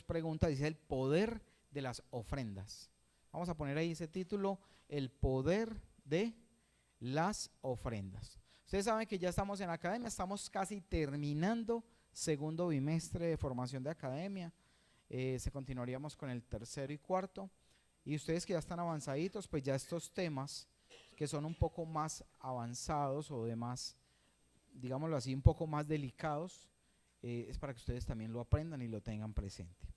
preguntas, dice el poder de las ofrendas. Vamos a poner ahí ese título, el poder de las ofrendas. Ustedes saben que ya estamos en academia, estamos casi terminando segundo bimestre de formación de academia. Se continuaríamos con el tercero y cuarto. Y ustedes que ya están avanzaditos, pues ya estos temas que son un poco más avanzados o de más, digámoslo así, un poco más delicados, es para que ustedes también lo aprendan y lo tengan presente.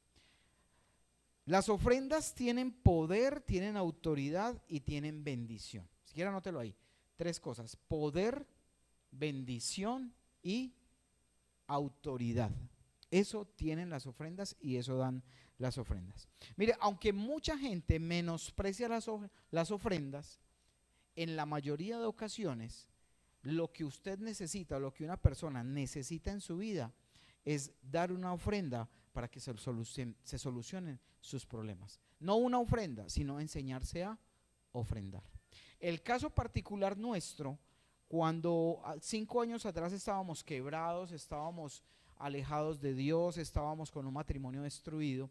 Las ofrendas tienen poder, tienen autoridad y tienen bendición. Si quieren, anótelo ahí. 3 cosas: poder, bendición y autoridad. Eso tienen las ofrendas y eso dan las ofrendas. Mire, aunque mucha gente menosprecia las ofrendas, en la mayoría de ocasiones lo que usted necesita, lo que una persona necesita en su vida es dar una ofrenda para que se solucionen sus problemas. No una ofrenda, sino enseñarse a ofrendar. El caso particular nuestro, cuando 5 años atrás estábamos quebrados, estábamos alejados de Dios, estábamos con un matrimonio destruido,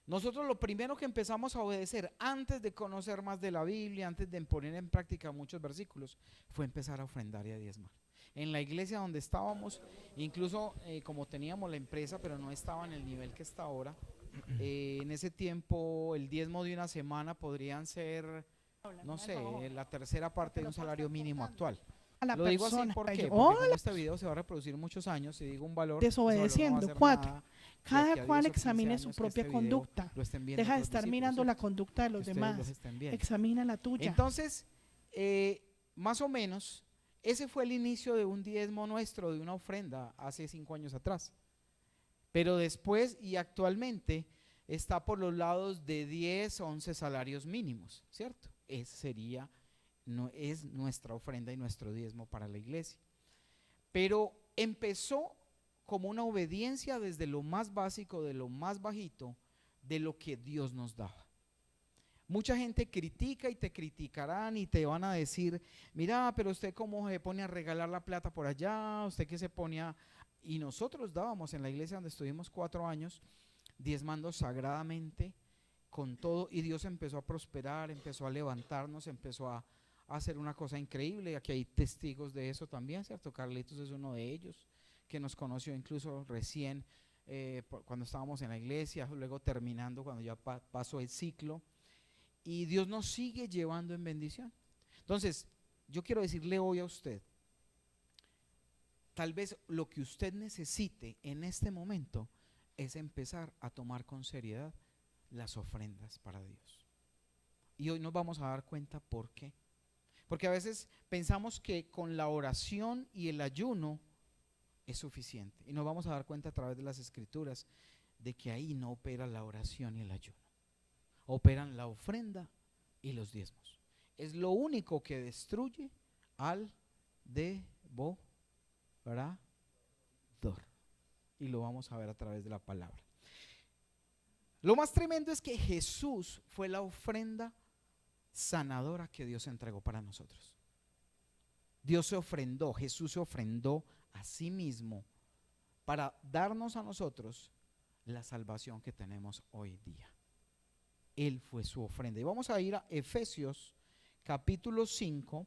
nosotros lo primero que empezamos a obedecer antes de conocer más de la Biblia, antes de poner en práctica muchos versículos, fue empezar a ofrendar y a diezmar. En la iglesia donde estábamos, incluso como teníamos la empresa, pero no estaba en el nivel que está ahora, en ese tiempo el diezmo de una semana podrían ser, no sé, la tercera parte de un salario mínimo actual. A la Lo digo así, persona. ¿por qué? Porque Hola, como este video se va a reproducir muchos años, si digo un valor, ese valor no va a desobedeciendo. ser 4. nada de Cada aquí a cual 10 o 15 examine su años que propia este video conducta. lo estén viendo Deja de otros estar discípulos, mirando la ¿cierto? conducta de Que los ustedes los demás. estén viendo. Examina la tuya. Entonces, más o menos, ese fue el inicio de un diezmo nuestro, de una ofrenda hace 5 años atrás. Pero después y actualmente está por los lados de 10, 11 salarios mínimos, ¿cierto? Ese sería, no, es nuestra ofrenda y nuestro diezmo para la iglesia. Pero empezó como una obediencia desde lo más básico, de lo más bajito, de lo que Dios nos daba. Mucha gente critica y te criticarán y te van a decir, mira, pero usted cómo se pone a regalar la plata por allá, usted que se pone a... Y nosotros dábamos en la iglesia donde estuvimos 4 años, diezmando sagradamente con todo, y Dios empezó a prosperar, empezó a levantarnos, empezó a hacer una cosa increíble. Aquí hay testigos de eso también, ¿cierto? Carlitos es uno de ellos, que nos conoció incluso recién cuando estábamos en la iglesia, luego terminando cuando ya pasó el ciclo, y Dios nos sigue llevando en bendición. Entonces, yo quiero decirle hoy a usted, tal vez lo que usted necesite en este momento es empezar a tomar con seriedad las ofrendas para Dios. Y hoy nos vamos a dar cuenta por qué. Porque a veces pensamos que con la oración y el ayuno es suficiente. Y nos vamos a dar cuenta a través de las escrituras de que ahí no opera la oración y el ayuno. Operan la ofrenda y los diezmos. Es lo único que destruye al devorador. Y lo vamos a ver a través de la palabra. Lo más tremendo es que Jesús fue la ofrenda sanadora que Dios entregó para nosotros. Dios se ofrendó, Jesús se ofrendó a sí mismo para darnos a nosotros la salvación que tenemos hoy día. Él fue su ofrenda. Y vamos a ir a Efesios capítulo 5,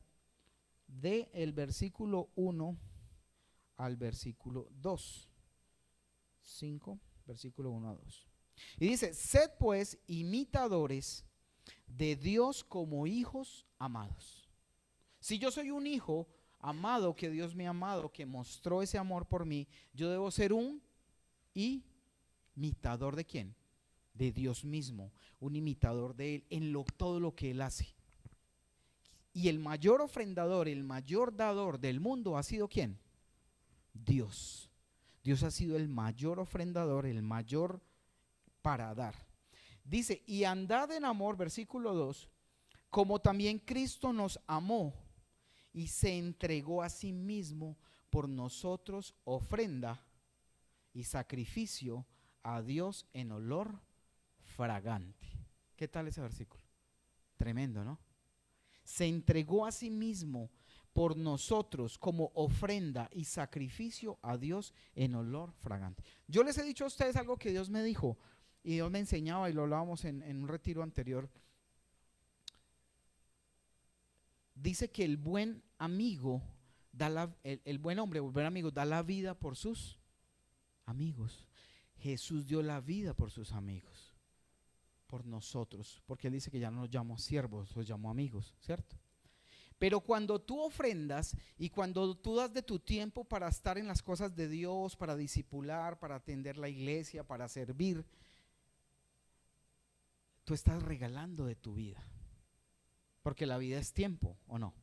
del versículo 1 al versículo 2. 5, versículo 1 a 2. Y dice, sed pues imitadores de Dios como hijos amados. Si yo soy un hijo amado, que Dios me ha amado, que mostró ese amor por mí, yo debo ser un imitador ¿de quién? De Dios mismo, un imitador de Él en todo lo que Él hace. Y el mayor ofrendador, el mayor dador del mundo ha sido ¿quién? Dios. Dios ha sido el mayor ofrendador, el mayor para dar. Dice, y andad en amor, versículo 2, como también Cristo nos amó y se entregó a sí mismo por nosotros, ofrenda y sacrificio a Dios en olor fragante. ¿Qué tal ese versículo? Tremendo, ¿no? Se entregó a sí mismo por nosotros como ofrenda y sacrificio a Dios en olor fragante. Yo les he dicho a ustedes algo que Dios me dijo y Dios me enseñaba y lo hablábamos en un retiro anterior. Dice que el buen amigo el buen hombre, el buen amigo da la vida por sus amigos. Jesús dio la vida por sus amigos, por nosotros, porque Él dice que ya no nos llamó siervos, los llamó amigos, ¿cierto? Pero cuando tú ofrendas y cuando tú das de tu tiempo para estar en las cosas de Dios, para discipular, para atender la iglesia, para servir, tú estás regalando de tu vida, porque la vida es tiempo, ¿o no?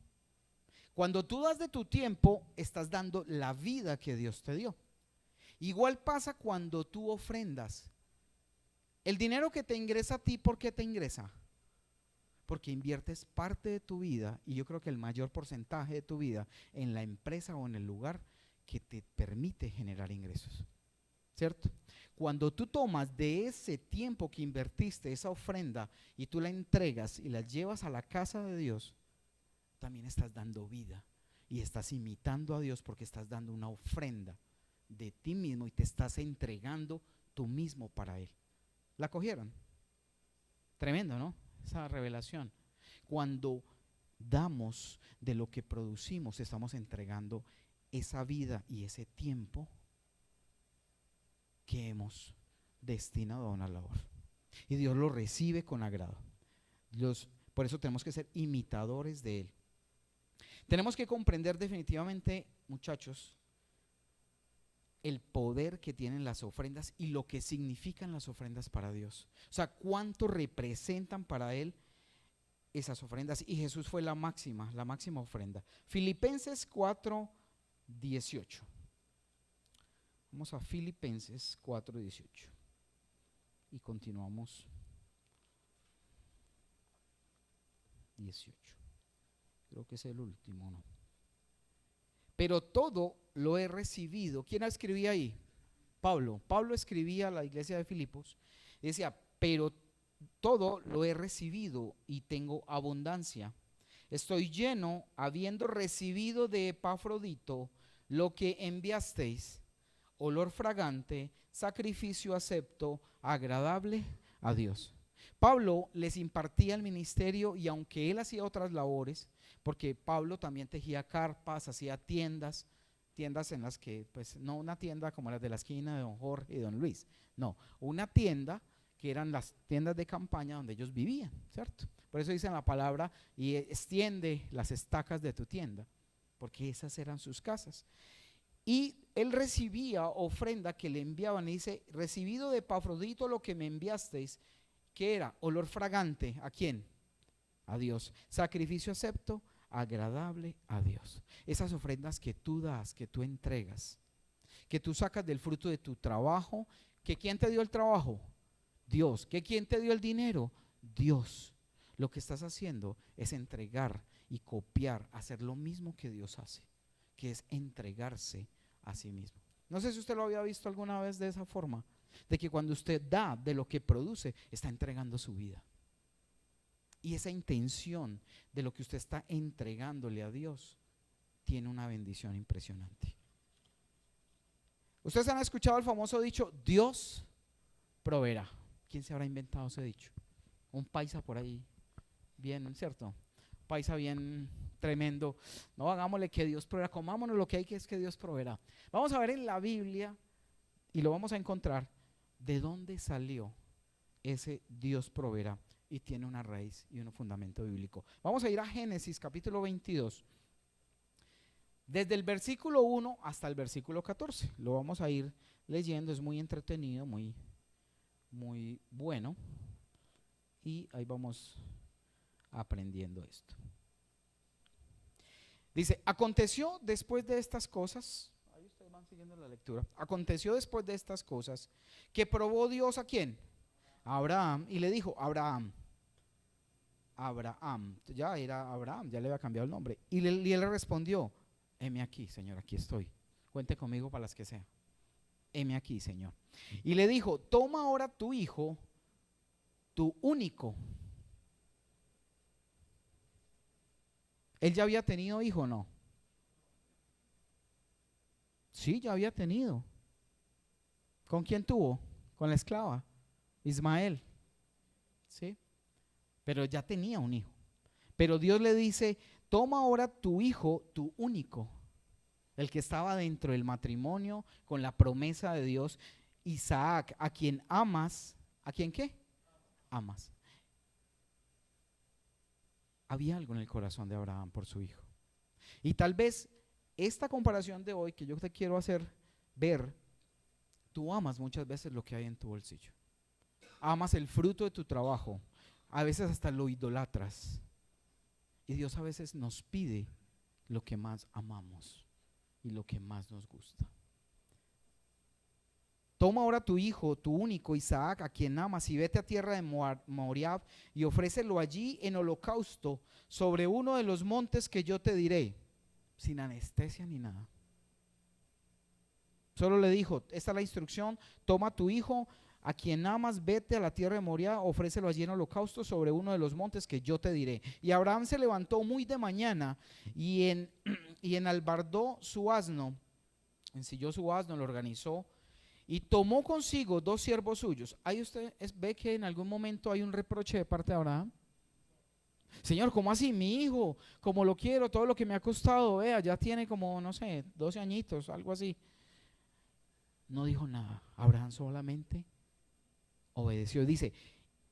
Cuando tú das de tu tiempo, estás dando la vida que Dios te dio. Igual pasa cuando tú ofrendas. El dinero que te ingresa a ti, ¿por qué te ingresa? Porque inviertes parte de tu vida, y yo creo que el mayor porcentaje de tu vida, en la empresa o en el lugar que te permite generar ingresos, ¿cierto? Cuando tú tomas de ese tiempo que invertiste, esa ofrenda, y tú la entregas y la llevas a la casa de Dios, también estás dando vida y estás imitando a Dios, porque estás dando una ofrenda de ti mismo y te estás entregando tú mismo para Él. ¿La cogieron? Tremendo, ¿no? Esa revelación. Cuando damos de lo que producimos, estamos entregando esa vida y ese tiempo que hemos destinado a una labor. Y Dios lo recibe con agrado. Por eso tenemos que ser imitadores de Él. Tenemos que comprender definitivamente, muchachos, el poder que tienen las ofrendas y lo que significan las ofrendas para Dios. O sea, cuánto representan para Él esas ofrendas. Y Jesús fue la máxima ofrenda. Filipenses 4:18. Vamos a Filipenses 4:18 y continuamos 18. Creo que es el último, ¿no? Pero todo lo he recibido. ¿Quién escribía ahí? Pablo. Pablo escribía a la iglesia de Filipos y decía, pero todo lo he recibido y tengo abundancia. Estoy lleno, habiendo recibido de Epafrodito lo que enviasteis, olor fragante, sacrificio acepto, agradable a Dios. Pablo les impartía el ministerio, y aunque él hacía otras labores, porque Pablo también tejía carpas, hacía tiendas en las que, pues no una tienda como las de la esquina de don Jorge y don Luis, no, una tienda que eran las tiendas de campaña donde ellos vivían, ¿cierto? Por eso dicen la palabra, y extiende las estacas de tu tienda, porque esas eran sus casas. Y él recibía ofrenda que le enviaban, y dice, recibido de Epafrodito lo que me enviasteis, que era olor fragante, ¿a quién? A Dios. Sacrificio acepto, agradable a Dios. Esas ofrendas que tú das, que tú entregas, que tú sacas del fruto de tu trabajo, que ¿quién te dio el trabajo? Dios. ¿Que quién te dio el dinero? Dios. Lo que estás haciendo es entregar y copiar, hacer lo mismo que Dios hace, que es entregarse a sí mismo. No sé si usted lo había visto alguna vez de esa forma, de que cuando usted da de lo que produce, está entregando su vida. Y esa intención de lo que usted está entregándole a Dios tiene una bendición impresionante. Ustedes han escuchado el famoso dicho, Dios proveerá. ¿Quién se habrá inventado ese dicho? Un paisa por ahí, bien, ¿cierto? Paisa bien tremendo. No, hagámosle que Dios proveerá, comámonos lo que hay, que es que Dios proveerá. Vamos a ver en la Biblia, y lo vamos a encontrar, de dónde salió ese Dios proveerá, y tiene una raíz y un fundamento bíblico. Vamos a ir a Génesis capítulo 22, desde el versículo 1 hasta el versículo 14. Lo vamos a ir leyendo, es muy entretenido, muy bueno, y ahí vamos aprendiendo esto. Dice, aconteció después de estas cosas, ahí ustedes van siguiendo la lectura, aconteció después de estas cosas que probó Dios ¿a quién? A Abraham, y le dijo, Abraham, ya era Abraham, ya le había cambiado el nombre, y él le respondió, heme aquí, Señor, aquí estoy, cuente conmigo para las que sea, heme aquí, Señor. Y le dijo, toma ahora tu hijo, tu único. ¿Él ya había tenido hijo o no? Sí, ya había tenido. ¿Con quién tuvo? Con la esclava, Ismael. ¿Sí? Pero ya tenía un hijo. Pero Dios le dice, toma ahora tu hijo, tu único, el que estaba dentro del matrimonio con la promesa de Dios, Isaac, a quien amas. ¿A quien qué? Amas. Había algo en el corazón de Abraham por su hijo. Y tal vez esta comparación de hoy que yo te quiero hacer ver, tú amas muchas veces lo que hay en tu bolsillo. Amas el fruto de tu trabajo. A veces hasta lo idolatras. Y Dios a veces nos pide lo que más amamos y lo que más nos gusta. Toma ahora tu hijo, tu único Isaac, a quien amas, y vete a tierra de Moriab y ofrécelo allí en holocausto sobre uno de los montes que yo te diré, sin anestesia ni nada. Solo le dijo, esta es la instrucción, toma tu hijo, a quien amas, vete a la tierra de Moriab, ofrécelo allí en holocausto sobre uno de los montes que yo te diré. Y Abraham se levantó muy de mañana y enalbardó su asno, ensilló su asno, lo organizó y tomó consigo 2 siervos suyos. Ahí usted ve que en algún momento hay un reproche de parte de Abraham. Señor, ¿cómo así? Mi hijo, como lo quiero, todo lo que me ha costado, vea, ya tiene como, no sé, 12 añitos, algo así. No dijo nada. Abraham solamente obedeció. Dice,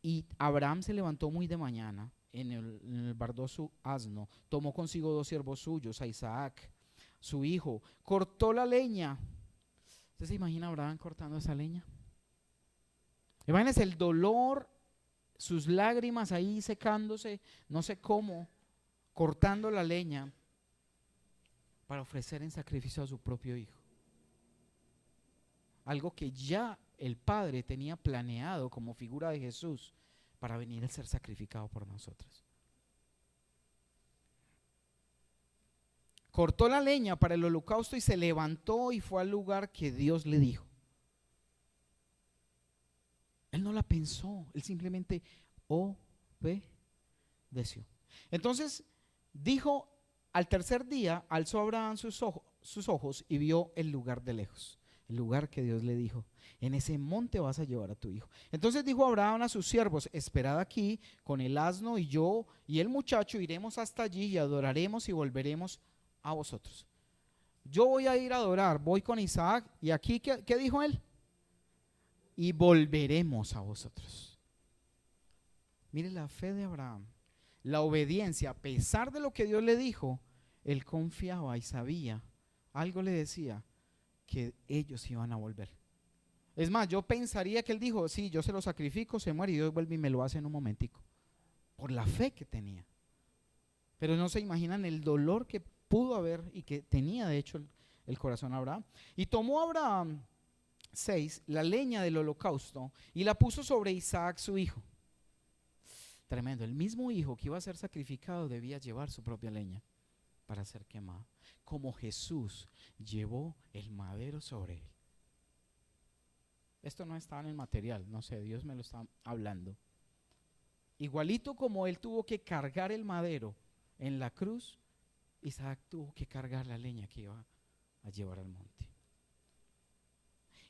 y Abraham se levantó muy de mañana, enalbardó su asno, tomó consigo 2 siervos suyos, a Isaac, su hijo, cortó la leña. ¿Usted se imagina a Abraham cortando esa leña? Imagínense el dolor, sus lágrimas ahí secándose, no sé cómo, cortando la leña para ofrecer en sacrificio a su propio hijo. Algo que ya el Padre tenía planeado como figura de Jesús para venir a ser sacrificado por nosotros. Cortó la leña para el holocausto y se levantó y fue al lugar que Dios le dijo. Él no la pensó, él simplemente obedeció. Entonces dijo, al tercer día alzó Abraham sus ojos y vio el lugar de lejos, el lugar que Dios le dijo, en ese monte vas a llevar a tu hijo. Entonces dijo Abraham a sus siervos, esperad aquí con el asno y yo y el muchacho iremos hasta allí y adoraremos y volveremos a vosotros. Yo voy a ir a adorar, voy con Isaac y aquí, ¿qué dijo él? Y volveremos a vosotros. Mire la fe de Abraham, la obediencia, a pesar de lo que Dios le dijo, él confiaba y sabía, algo le decía, que ellos iban a volver. Es más, yo pensaría que él dijo, sí, yo se lo sacrifico, se muere y Dios vuelve y me lo hace en un momentico, por la fe que tenía. Pero no se imaginan el dolor que pudo haber y que tenía de hecho el corazón de Abraham. Y tomó Abraham 6, la leña del holocausto y la puso sobre Isaac su hijo. Tremendo, el mismo hijo que iba a ser sacrificado debía llevar su propia leña para ser quemado, como Jesús llevó el madero sobre él. Esto no estaba en el material, no sé, Dios me lo está hablando. Igualito como él tuvo que cargar el madero en la cruz, Isaac tuvo que cargar la leña que iba a llevar al monte.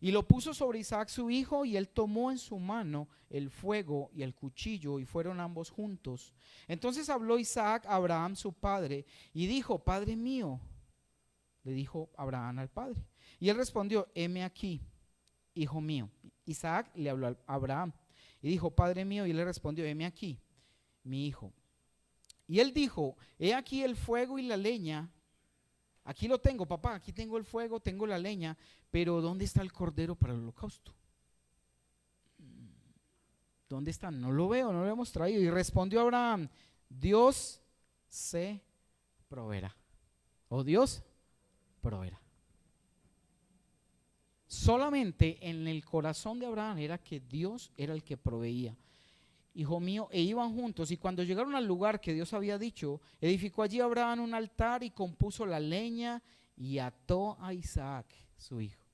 Y lo puso sobre Isaac su hijo, y él tomó en su mano el fuego y el cuchillo, y fueron ambos juntos. Entonces habló Isaac a Abraham su padre, y dijo, Padre mío, le dijo Abraham al padre. Y él respondió, heme aquí, hijo mío. Isaac le habló a Abraham, y dijo, Padre mío, y él le respondió, heme aquí, mi hijo. Y él dijo, he aquí el fuego y la leña. Aquí lo tengo, papá, aquí tengo el fuego, tengo la leña, pero ¿dónde está el cordero para el holocausto? ¿Dónde está? No lo veo, no lo hemos traído. Y respondió Abraham, Dios se proveerá. O Dios proveerá. Solamente en el corazón de Abraham era que Dios era el que proveía. Hijo mío, e iban juntos, y cuando llegaron al lugar que Dios había dicho, edificó allí Abraham un altar y compuso la leña y ató a Isaac, su hijo,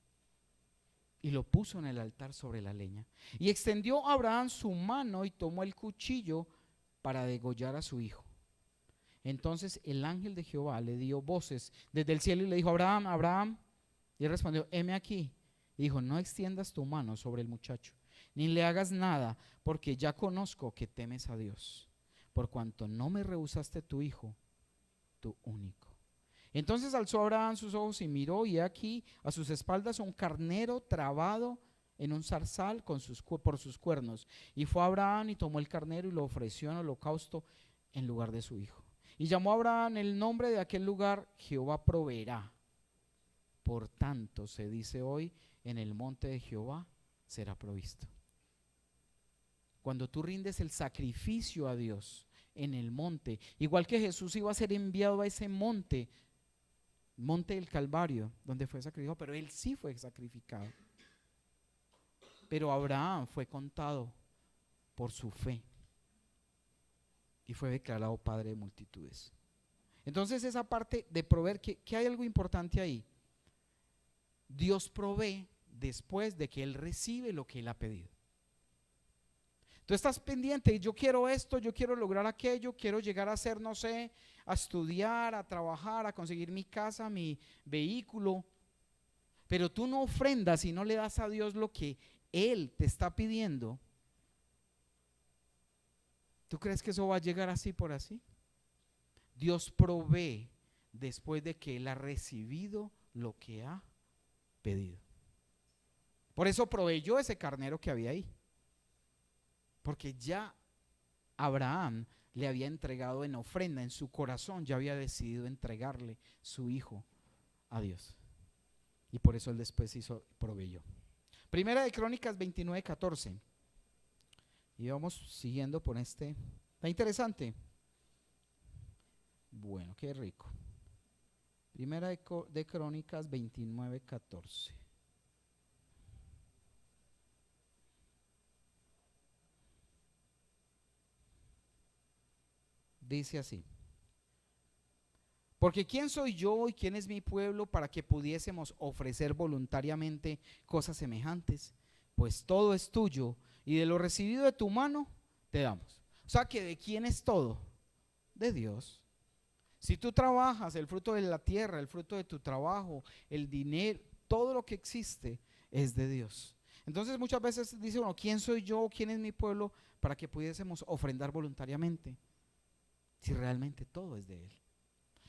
y lo puso en el altar sobre la leña. Y extendió Abraham su mano y tomó el cuchillo para degollar a su hijo. Entonces el ángel de Jehová le dio voces desde el cielo y le dijo, Abraham, Abraham. Y él respondió: heme aquí. Y dijo: no extiendas tu mano sobre el muchacho, ni le hagas nada, porque ya conozco que temes a Dios, por cuanto no me rehusaste tu hijo, tu único. Entonces alzó Abraham sus ojos y miró, y he aquí a sus espaldas un carnero trabado en un zarzal por sus cuernos. Y fue Abraham y tomó el carnero y lo ofreció en holocausto en lugar de su hijo. Y llamó a Abraham el nombre de aquel lugar: Jehová proveerá. Por tanto se dice hoy: en el monte de Jehová será provisto. Cuando tú rindes el sacrificio a Dios en el monte, igual que Jesús iba a ser enviado a ese monte del Calvario, donde fue sacrificado, pero él sí fue sacrificado. Pero Abraham fue contado por su fe y fue declarado padre de multitudes. Entonces esa parte de proveer, que hay algo importante ahí. Dios provee después de que él recibe lo que él ha pedido. Tú estás pendiente: yo quiero esto, yo quiero lograr aquello, quiero llegar a ser, no sé, a estudiar, a trabajar, a conseguir mi casa, mi vehículo. Pero tú no ofrendas y no le das a Dios lo que él te está pidiendo. ¿Tú crees que eso va a llegar así por así? Dios provee después de que él ha recibido lo que ha pedido. Por eso proveyó ese carnero que había ahí, porque ya Abraham le había entregado en ofrenda, en su corazón ya había decidido entregarle su hijo a Dios, y por eso él después proveyó. Primera de Crónicas 29:14, y vamos siguiendo por este. Está interesante. Bueno, qué rico. Primera de Crónicas 29:14. Dice así: porque ¿quién soy yo y quién es mi pueblo para que pudiésemos ofrecer voluntariamente cosas semejantes? Pues todo es tuyo, y de lo recibido de tu mano te damos. O sea, que ¿de quién es todo? De Dios. Si tú trabajas, el fruto de la tierra, el fruto de tu trabajo, el dinero, todo lo que existe es de Dios. Entonces muchas veces dice uno: ¿quién soy yo? ¿Quién es mi pueblo para que pudiésemos ofrendar voluntariamente? Si realmente todo es de Él.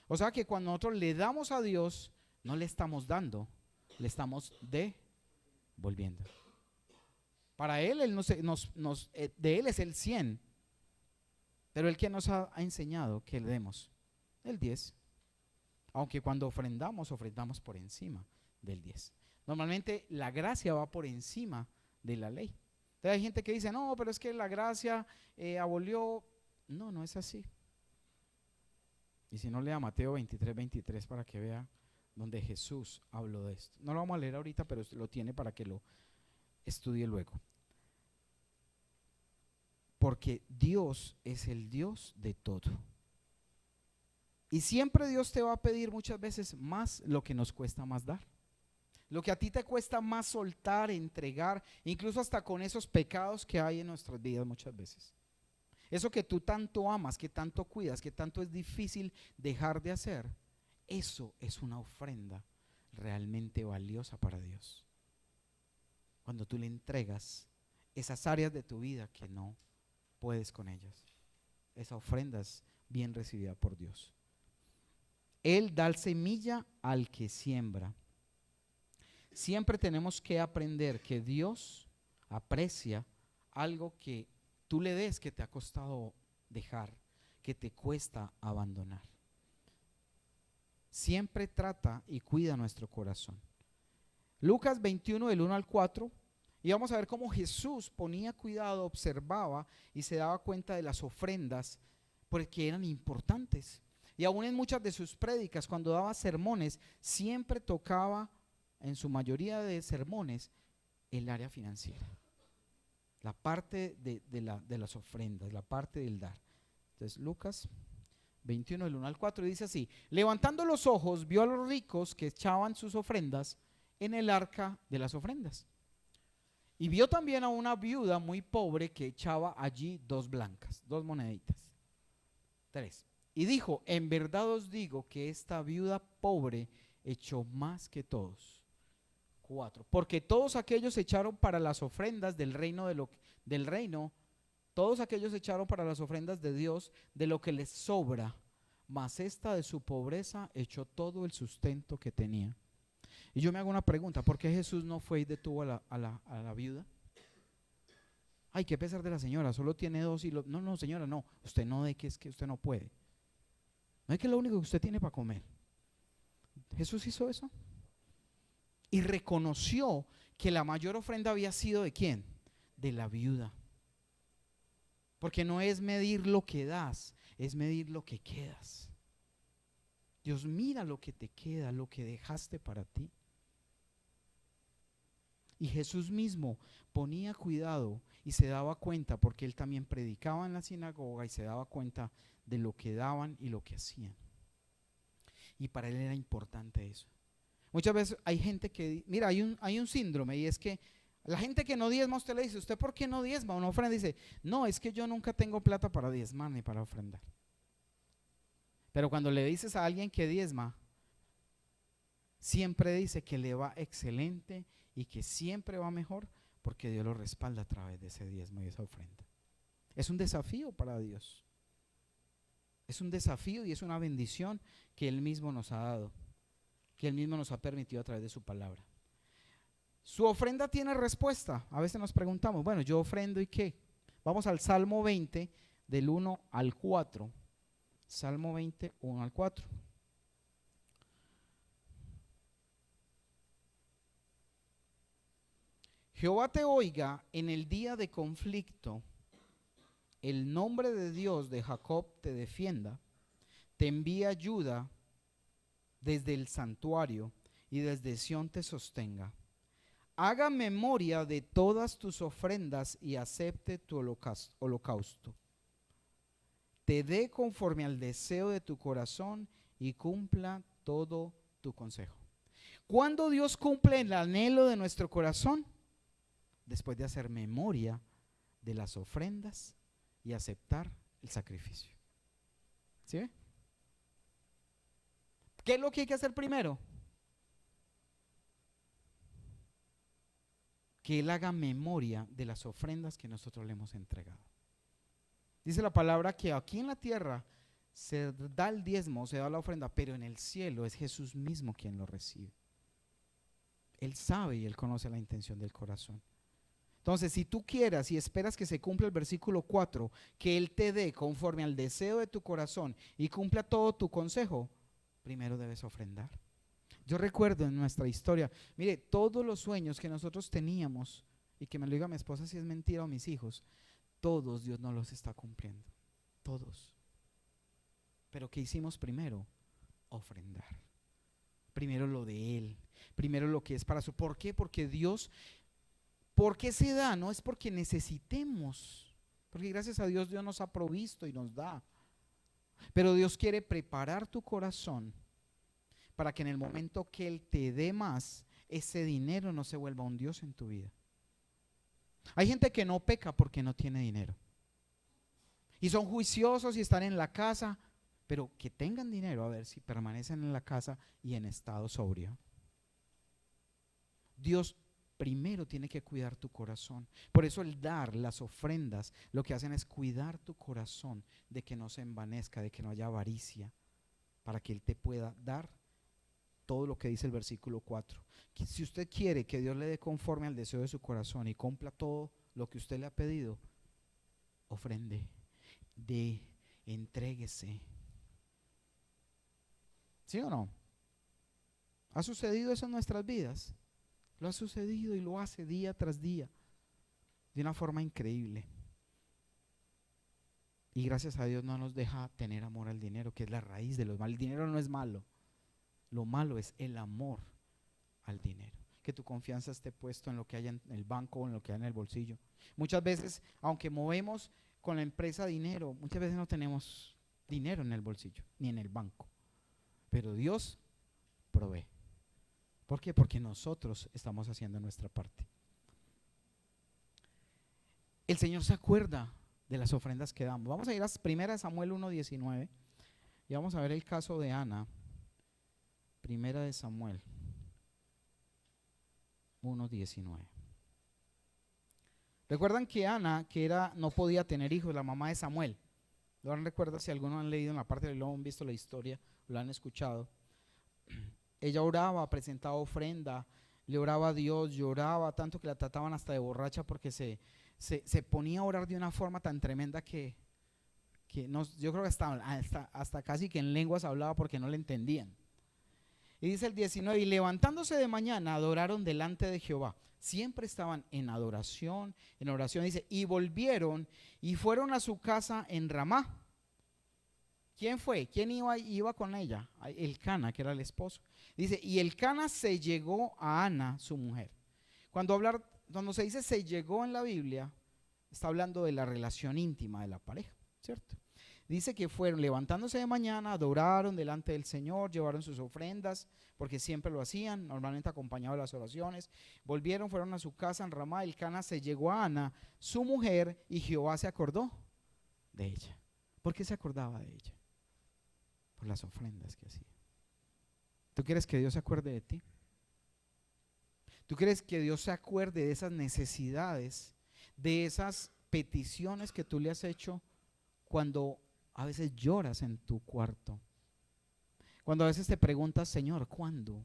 O sea que cuando nosotros le damos a Dios, no le estamos dando, le estamos devolviendo. Para Él, de Él es el 100, pero Él que nos ha enseñado que le demos el 10. Aunque cuando ofrendamos por encima del 10. Normalmente la gracia va por encima de la ley. Entonces hay gente que dice: no, pero es que la gracia abolió. No, no es así. Y si no, lea Mateo 23:23 para que vea donde Jesús habló de esto. No lo vamos a leer ahorita, pero lo tiene para que lo estudie luego. Porque Dios es el Dios de todo. Y siempre Dios te va a pedir muchas veces más lo que nos cuesta más dar. Lo que a ti te cuesta más soltar, entregar, incluso hasta con esos pecados que hay en nuestras vidas muchas veces. Eso que tú tanto amas, que tanto cuidas, que tanto es difícil dejar de hacer, eso es una ofrenda realmente valiosa para Dios. Cuando tú le entregas esas áreas de tu vida que no puedes con ellas, esa ofrenda es bien recibida por Dios. Él da semilla al que siembra. Siempre tenemos que aprender que Dios aprecia algo que tú le des, que te ha costado dejar, que te cuesta abandonar. Siempre trata y cuida nuestro corazón. Lucas 21 del 1 al 4, y vamos a ver cómo Jesús ponía cuidado, observaba y se daba cuenta de las ofrendas porque eran importantes. Y aún en muchas de sus prédicas, cuando daba sermones, siempre tocaba, en su mayoría de sermones, el área financiera. La parte de las ofrendas, la parte del dar. Entonces Lucas 21 del 1 al 4 dice así: levantando los ojos vio a los ricos que echaban sus ofrendas en el arca de las ofrendas, y vio también a una viuda muy pobre que echaba allí 2 blancas, 2 moneditas. 3. Y dijo: en verdad os digo que esta viuda pobre echó más que todos, 4. Porque todos aquellos echaron para las ofrendas del reino, del reino, todos aquellos echaron para las ofrendas de Dios de lo que les sobra, mas esta de su pobreza echó todo el sustento que tenía. Y yo me hago una pregunta, ¿por qué Jesús no fue y detuvo a la viuda? Ay, qué pesar de la señora, solo tiene dos hilos. No, no, señora, no, usted no de que es que usted no puede. No es que es lo único que usted tiene para comer. Jesús hizo eso y reconoció que la mayor ofrenda había sido ¿de quién? De la viuda. Porque no es medir lo que das, es medir lo que quedas. Dios mira lo que te queda, lo que dejaste para ti. Y Jesús mismo ponía cuidado y se daba cuenta, porque él también predicaba en la sinagoga y se daba cuenta de lo que daban y lo que hacían. Y para él era importante eso. Muchas veces hay gente que, mira, hay un síndrome, y es que la gente que no diezma, usted le dice, ¿usted por qué no diezma? Una ofrenda, dice, no, es que yo nunca tengo plata para diezmar ni para ofrendar. Pero cuando le dices a alguien que diezma, siempre dice que le va excelente y que siempre va mejor, porque Dios lo respalda a través de ese diezmo y esa ofrenda. Es un desafío para Dios. Es un desafío y es una bendición que Él mismo nos ha dado, que Él mismo nos ha permitido a través de su palabra. ¿Su ofrenda tiene respuesta? A veces nos preguntamos, bueno, yo ofrendo ¿y qué? Vamos al Salmo 20, del 1 al 4. Salmo 20, 1 al 4. Jehová te oiga en el día de conflicto, el nombre de Dios de Jacob te defienda, te envía ayuda desde el santuario y desde Sión te sostenga. Haga memoria de todas tus ofrendas y acepte tu holocausto. Te dé conforme al deseo de tu corazón y cumpla todo tu consejo. ¿Cuándo Dios cumple el anhelo de nuestro corazón? Después de hacer memoria de las ofrendas y aceptar el sacrificio. ¿Sí ve? ¿Qué es lo que hay que hacer primero? Que Él haga memoria de las ofrendas que nosotros le hemos entregado. Dice la palabra que aquí en la tierra se da el diezmo, se da la ofrenda, pero en el cielo es Jesús mismo quien lo recibe. Él sabe y Él conoce la intención del corazón. Entonces, si tú quieras y esperas que se cumpla el versículo 4, que Él te dé conforme al deseo de tu corazón y cumpla todo tu consejo, primero debes ofrendar. Yo recuerdo en nuestra historia, mire, todos los sueños que nosotros teníamos, y que me lo diga mi esposa si es mentira o mis hijos, todos Dios no los está cumpliendo, todos. Pero ¿qué hicimos primero? Ofrendar. Primero lo de Él, primero lo que es para su. ¿Por qué? Porque Dios, ¿por qué se da? No es porque necesitemos, porque gracias a Dios Dios nos ha provisto y nos da. Pero Dios quiere preparar tu corazón para que en el momento que Él te dé más, ese dinero no se vuelva un Dios en tu vida. Hay gente que no peca porque no tiene dinero. Y son juiciosos y están en la casa, pero que tengan dinero, a ver si permanecen en la casa y en estado sobrio. Dios primero tiene que cuidar tu corazón. Por eso el dar, las ofrendas, lo que hacen es cuidar tu corazón de que no se envanezca, de que no haya avaricia, para que Él te pueda dar todo lo que dice el versículo 4. Que si usted quiere que Dios le dé conforme al deseo de su corazón y cumpla todo lo que usted le ha pedido, ofrende, entréguese. ¿Sí o no? ¿Ha sucedido eso en nuestras vidas? Lo ha sucedido y lo hace día tras día, de una forma increíble. Y gracias a Dios no nos deja tener amor al dinero, que es la raíz de los males. El dinero no es malo. Lo malo es el amor al dinero. Que tu confianza esté puesto en lo que haya en el banco o en lo que haya en el bolsillo. Muchas veces, aunque movemos con la empresa dinero, muchas veces no tenemos dinero en el bolsillo, ni en el banco. Pero Dios provee. ¿Por qué? Porque nosotros estamos haciendo nuestra parte. El Señor se acuerda de las ofrendas que damos. Vamos a ir a 1 Samuel 1:19 y vamos a ver el caso de Ana. 1 Samuel. 1:19. Recuerdan que Ana, no podía tener hijos, la mamá de Samuel. ¿Lo recuerdan? Si algunos han leído en la parte del lo han visto la historia, lo han escuchado. Ella oraba, presentaba ofrenda, le oraba a Dios, lloraba tanto que la trataban hasta de borracha porque se ponía a orar de una forma tan tremenda que yo creo que hasta casi que en lenguas hablaba porque no le entendían. Y dice el 19, y levantándose de mañana adoraron delante de Jehová. Siempre estaban en adoración, en oración. Dice, y volvieron y fueron a su casa en Ramá. ¿Quién fue? ¿Quién iba con ella? Elcana, que era el esposo. Dice, y Elcana se llegó a Ana, su mujer. Cuando se dice se llegó en la Biblia, está hablando de la relación íntima de la pareja, ¿cierto? Dice que fueron levantándose de mañana, adoraron delante del Señor, llevaron sus ofrendas, porque siempre lo hacían, normalmente acompañado de las oraciones. Volvieron, fueron a su casa en Ramá. Elcana se llegó a Ana, su mujer, y Jehová se acordó de ella. ¿Por qué se acordaba de ella? Por las ofrendas que hacía. ¿Tú quieres que Dios se acuerde de ti? ¿Tú quieres que Dios se acuerde de esas necesidades, de esas peticiones que tú le has hecho cuando a veces lloras en tu cuarto? Cuando a veces te preguntas, Señor, ¿cuándo?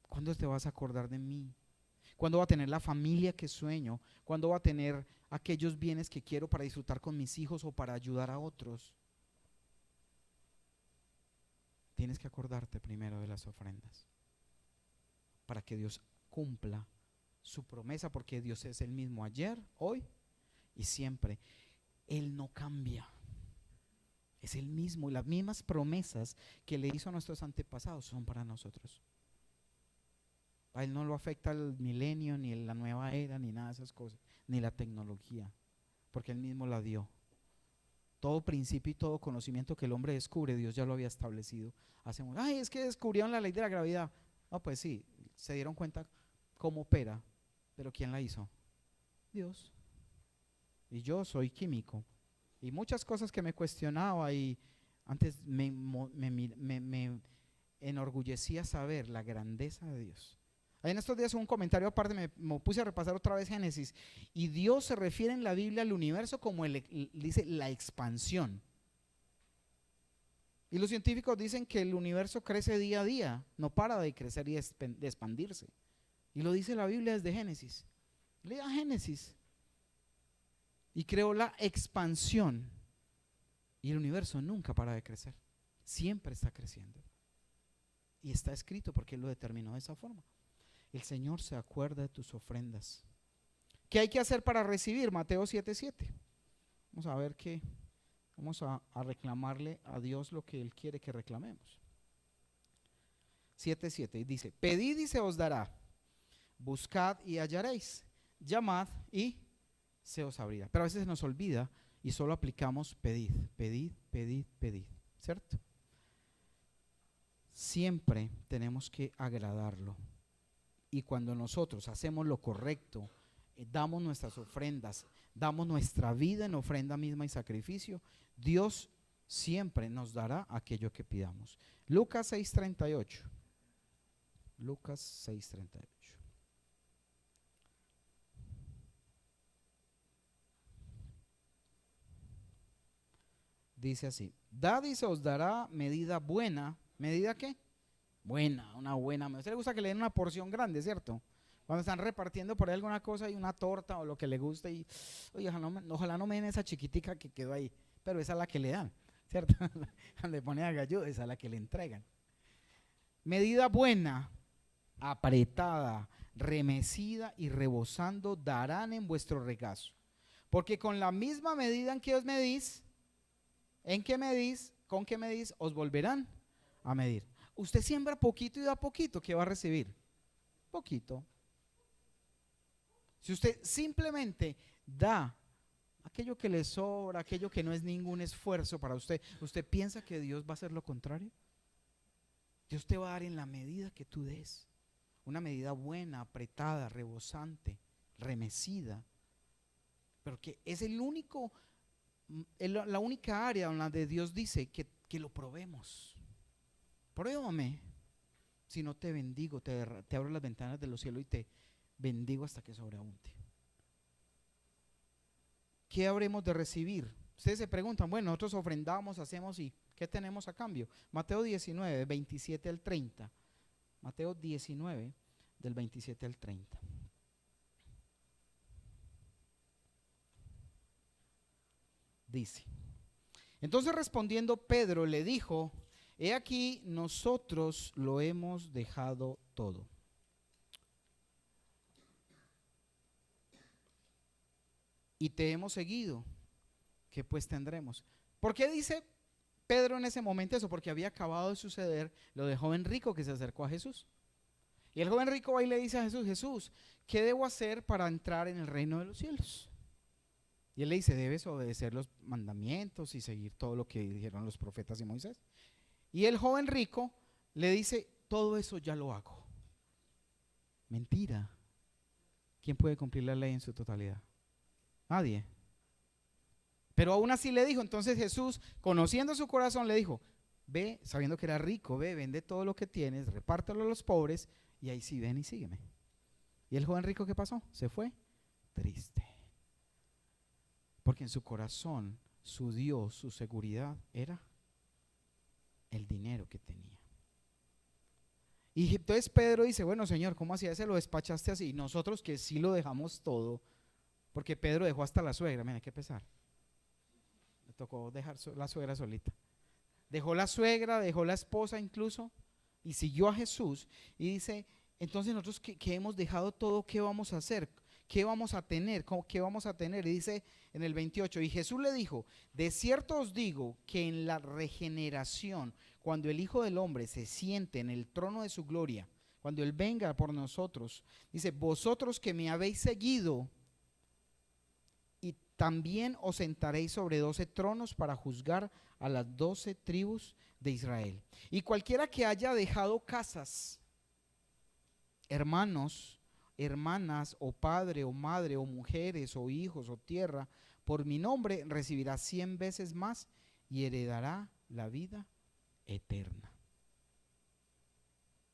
¿Cuándo te vas a acordar de mí? ¿Cuándo va a tener la familia que sueño? ¿Cuándo va a tener aquellos bienes que quiero para disfrutar con mis hijos o para ayudar a otros? Tienes que acordarte primero de las ofrendas para que Dios cumpla su promesa, porque Dios es el mismo ayer, hoy y siempre. Él no cambia. Es el mismo, y las mismas promesas que le hizo a nuestros antepasados son para nosotros. A Él no lo afecta el milenio, ni la nueva era, ni nada de esas cosas, ni la tecnología, porque Él mismo la dio. Todo principio y todo conocimiento que el hombre descubre, Dios ya lo había establecido hace mucho. Ay, es que descubrieron la ley de la gravedad. No, pues sí, se dieron cuenta cómo opera, pero ¿quién la hizo? Dios. Y yo soy químico. Y muchas cosas que me cuestionaba y antes me enorgullecía saber la grandeza de Dios. Ahí en estos días un comentario aparte me puse a repasar otra vez Génesis, y Dios se refiere en la Biblia al universo como dice la expansión. Y los científicos dicen que el universo crece día a día, no para de crecer y de expandirse. Y lo dice la Biblia desde Génesis. Lea Génesis. Y creó la expansión. Y el universo nunca para de crecer. Siempre está creciendo. Y está escrito porque Él lo determinó de esa forma. El Señor se acuerda de tus ofrendas. ¿Qué hay que hacer para recibir? Mateo 7:7. Vamos a ver qué. Vamos a reclamarle a Dios lo que Él quiere que reclamemos. 7:7 y dice: pedid y se os dará, buscad y hallaréis, llamad y se os abrirá. Pero a veces se nos olvida y solo aplicamos pedid, pedid, pedid, pedid, ¿cierto? Siempre tenemos que agradarlo. Y cuando nosotros hacemos lo correcto, damos nuestras ofrendas, damos nuestra vida en ofrenda misma y sacrificio, Dios siempre nos dará aquello que pidamos. Lucas 6:38. Lucas 6:38. Dice así: dad y se os dará medida buena. ¿Medida qué? Buena, una buena. A usted le gusta que le den una porción grande, ¿cierto? Cuando están repartiendo por ahí alguna cosa y una torta o lo que le guste y, oye, ojalá no me den esa chiquitica que quedó ahí, pero esa es la que le dan, ¿cierto? Le pone a gallo, esa es la que le entregan. Medida buena, apretada, remecida y rebosando darán en vuestro regazo. Porque con la misma medida en que os medís, ¿en qué medís? ¿Con qué medís? Os volverán a medir. Usted siembra poquito y da poquito, ¿qué va a recibir? Poquito. Si usted simplemente da aquello que le sobra, aquello que no es ningún esfuerzo para usted, ¿usted piensa que Dios va a hacer lo contrario? Dios te va a dar en la medida que tú des. Una medida buena, apretada, rebosante, remecida. Pero que es la única área donde Dios dice que lo probemos. Pruébame. si no te bendigo, te abro las ventanas de los cielos y te bendigo hasta que sobreabunde. ¿Qué habremos de recibir? Ustedes se preguntan, bueno, nosotros ofrendamos, hacemos y ¿qué tenemos a cambio? Mateo 19, 27 al 30. Mateo 19, del 27 al 30. Dice, entonces respondiendo Pedro le dijo, he aquí nosotros lo hemos dejado todo. Y te hemos seguido, ¿qué pues tendremos? ¿Por qué dice Pedro en ese momento eso? Porque había acabado de suceder lo del joven rico que se acercó a Jesús. Y el joven rico va y le dice a Jesús, Jesús, ¿qué debo hacer para entrar en el reino de los cielos? Y él le dice, debes obedecer los mandamientos y seguir todo lo que dijeron los profetas y Moisés. Y el joven rico le dice, todo eso ya lo hago. Mentira. ¿Quién puede cumplir la ley en su totalidad? Nadie. Pero aún así le dijo, entonces Jesús, conociendo su corazón, le dijo, ve, sabiendo que era rico, ve, vende todo lo que tienes, repártelo a los pobres, y ahí sí, ven y sígueme. ¿Y el joven rico qué pasó? Se fue triste. Porque en su corazón, su Dios, su seguridad era el dinero que tenía. Y entonces Pedro dice, bueno Señor, ¿cómo así se lo despachaste así? Y nosotros que sí lo dejamos todo, porque Pedro dejó hasta la suegra, mira qué pesar. Le tocó dejar la suegra solita. Dejó la suegra, dejó la esposa incluso, y siguió a Jesús. Y dice, entonces nosotros que hemos dejado todo, ¿qué vamos a hacer? ¿Qué vamos a tener? ¿Qué vamos a tener? Y dice en el 28, y Jesús le dijo, de cierto os digo que en la regeneración, cuando el Hijo del Hombre se siente en el trono de su gloria, cuando Él venga por nosotros, dice, vosotros que me habéis seguido, y también os sentaréis sobre 12 tronos para juzgar a las 12 tribus de Israel. Y cualquiera que haya dejado casas, hermanos, hermanas, o padre, o madre, o mujeres, o hijos, o tierra, por mi nombre recibirá 100 veces más y heredará la vida eterna.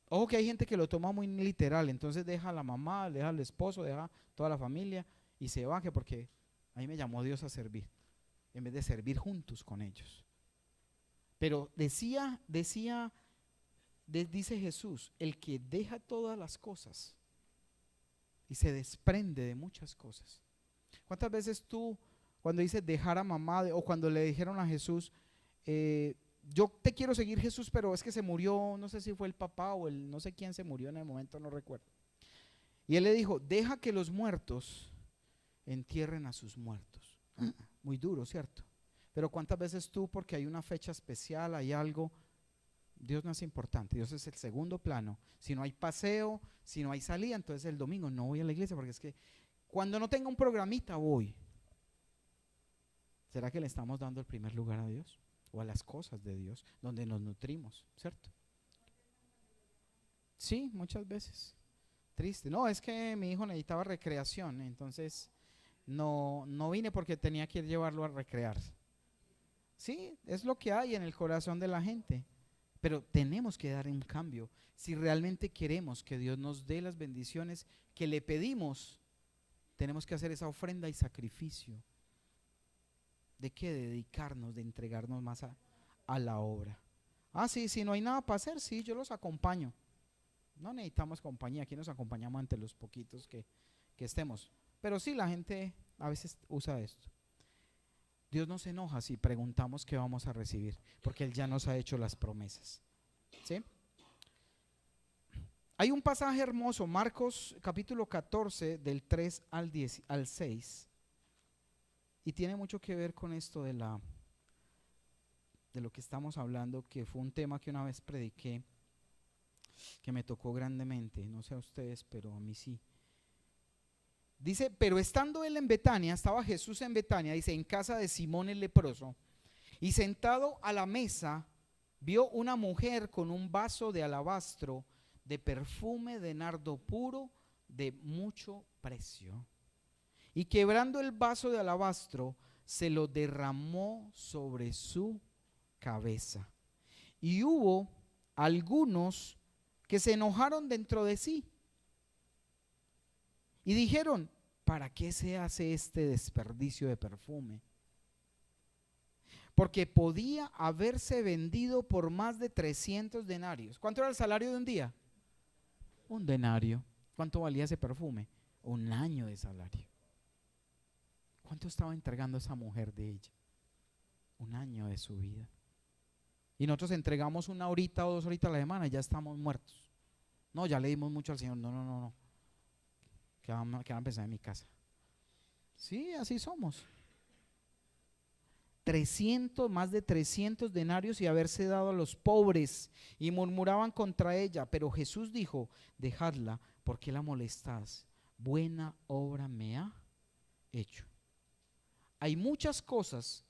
Ojo que hay gente que lo toma muy literal, entonces deja a la mamá, deja al esposo, deja toda la familia y se va, que porque a mí me llamó Dios a servir, en vez de servir juntos con ellos. Pero dice Jesús, el que deja todas las cosas y se desprende de muchas cosas. ¿Cuántas veces tú, cuando dices dejar a mamá, o cuando le dijeron a Jesús, yo te quiero seguir Jesús, pero es que se murió, no sé si fue el papá o el no sé quién se murió en el momento, no recuerdo. Y él le dijo, deja que los muertos entierren a sus muertos. Muy duro, ¿cierto? Pero ¿cuántas veces tú, porque hay una fecha especial, hay algo, Dios no es importante, Dios es el segundo plano? Si no hay paseo, si no hay salida, entonces el domingo no voy a la iglesia, porque es que cuando no tenga un programita voy. ¿Será que le estamos dando el primer lugar a Dios? O a las cosas de Dios, donde nos nutrimos, ¿cierto? Sí, muchas veces. Triste. No, es que mi hijo necesitaba recreación, entonces no vine porque tenía que llevarlo a recrearse. Sí, es lo que hay en el corazón de la gente. Pero tenemos que dar un cambio. Si realmente queremos que Dios nos dé las bendiciones que le pedimos, tenemos que hacer esa ofrenda y sacrificio. ¿De qué? De dedicarnos, de entregarnos más a la obra. Ah, sí, si no hay nada para hacer, sí, yo los acompaño. No necesitamos compañía, aquí nos acompañamos ante los poquitos que estemos. Pero sí, la gente a veces usa esto. Dios no se enoja si preguntamos qué vamos a recibir, porque Él ya nos ha hecho las promesas. ¿Sí? Hay un pasaje hermoso, Marcos capítulo 14, del 3 al 6, y tiene mucho que ver con esto de lo que estamos hablando, que fue un tema que una vez prediqué, que me tocó grandemente, no sé a ustedes, pero a mí sí. Dice, pero estando él en Betania, estaba Jesús en Betania, dice, en casa de Simón el leproso, y sentado a la mesa, vio una mujer con un vaso de alabastro de perfume de nardo puro de mucho precio. Y quebrando el vaso de alabastro, se lo derramó sobre su cabeza. Y hubo algunos que se enojaron dentro de sí y dijeron: ¿para qué se hace este desperdicio de perfume? Porque podía haberse vendido por más de 300 denarios. ¿Cuánto era el salario de un día? Un denario. ¿Cuánto valía ese perfume? Un año de salario. ¿Cuánto estaba entregando esa mujer de ella? Un año de su vida. Y nosotros entregamos 1 horita o 2 horitas a la semana y ya estamos muertos. No, ya le dimos mucho al Señor. No, no, no, no. ¿Qué van a pensar en mi casa? Sí, así somos. 300, más de 300 denarios y haberse dado a los pobres, y murmuraban contra ella. Pero Jesús dijo: dejadla, ¿por qué la molestás? Buena obra me ha hecho. Hay muchas cosas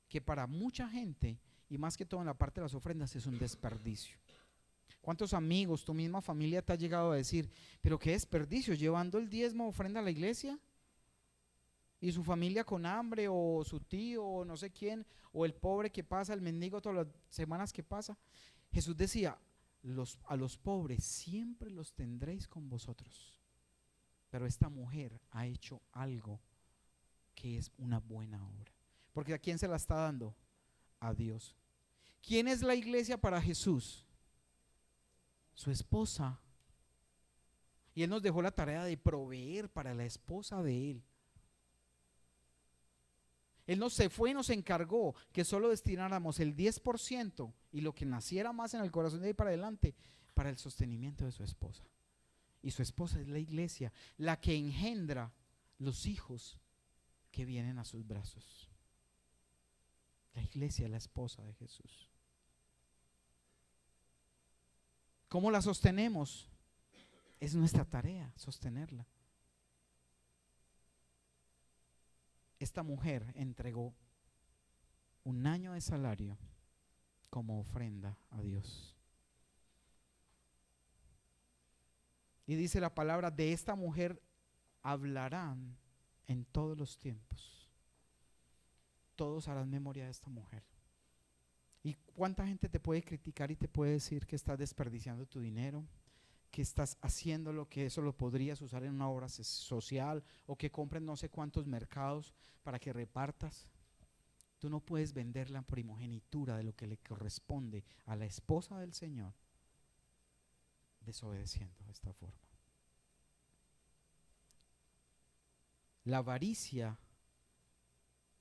que para mucha gente, y más que todo en la parte de las ofrendas, es un desperdicio. ¿Cuántos amigos, tu misma familia te ha llegado a decir: pero qué desperdicio, llevando el diezmo ofrenda a la iglesia? Y su familia con hambre, o su tío, o no sé quién, o el pobre que pasa, el mendigo todas las semanas que pasa. Jesús decía: a los pobres siempre los tendréis con vosotros, pero esta mujer ha hecho algo que es una buena obra. Porque ¿a quién se la está dando? A Dios. ¿Quién es la iglesia para Jesús? Su esposa. Y Él nos dejó la tarea de proveer para la esposa de Él. Él se fue y nos encargó que solo destináramos el 10% y lo que naciera más en el corazón de ahí para adelante para el sostenimiento de su esposa. Y su esposa es la iglesia, la que engendra los hijos que vienen a sus brazos. La iglesia es la esposa de Jesús. ¿Cómo la sostenemos? Es nuestra tarea sostenerla. Esta mujer entregó 1 año de salario como ofrenda a Dios. Y dice la palabra: de esta mujer hablarán en todos los tiempos. Todos harán memoria de esta mujer. ¿Y cuánta gente te puede criticar y te puede decir que estás desperdiciando tu dinero? Que estás haciendo lo que eso lo podrías usar en una obra social, o que compren no sé cuántos mercados para que repartas. Tú no puedes vender la primogenitura de lo que le corresponde a la esposa del Señor desobedeciendo de esta forma. La avaricia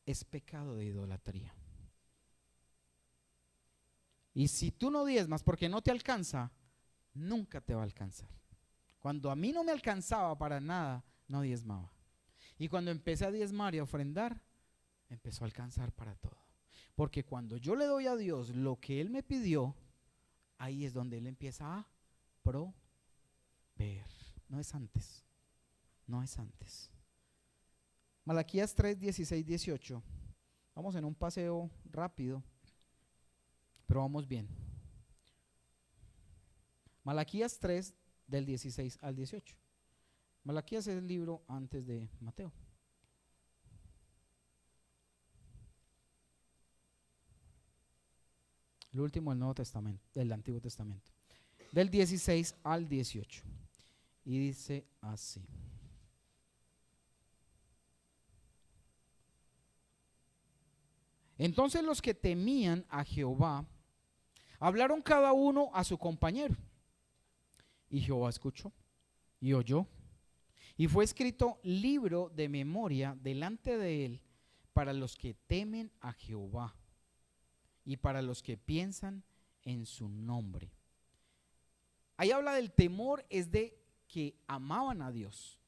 es pecado de idolatría. Y si tú no diezmas porque no te alcanza, nunca te va a alcanzar. Cuando a mí no me alcanzaba para nada, no diezmaba. Y cuando empecé a diezmar y a ofrendar, empezó a alcanzar para todo. Porque cuando yo le doy a Dios lo que Él me pidió, ahí es donde Él empieza a proveer. No es antes. No es antes. Malaquías 3, 16, 18. Vamos en un paseo rápido, pero vamos bien. Malaquías 3, del 16 al 18. Malaquías es el libro antes de Mateo. El último del Nuevo Testamento, del Antiguo Testamento. Del 16 al 18. Y dice así: entonces los que temían a Jehová hablaron cada uno a su compañero. Y Jehová escuchó y oyó. Y fue escrito libro de memoria delante de él para los que temen a Jehová y para los que piensan en su nombre. Ahí habla del temor, es de que amaban a Dios.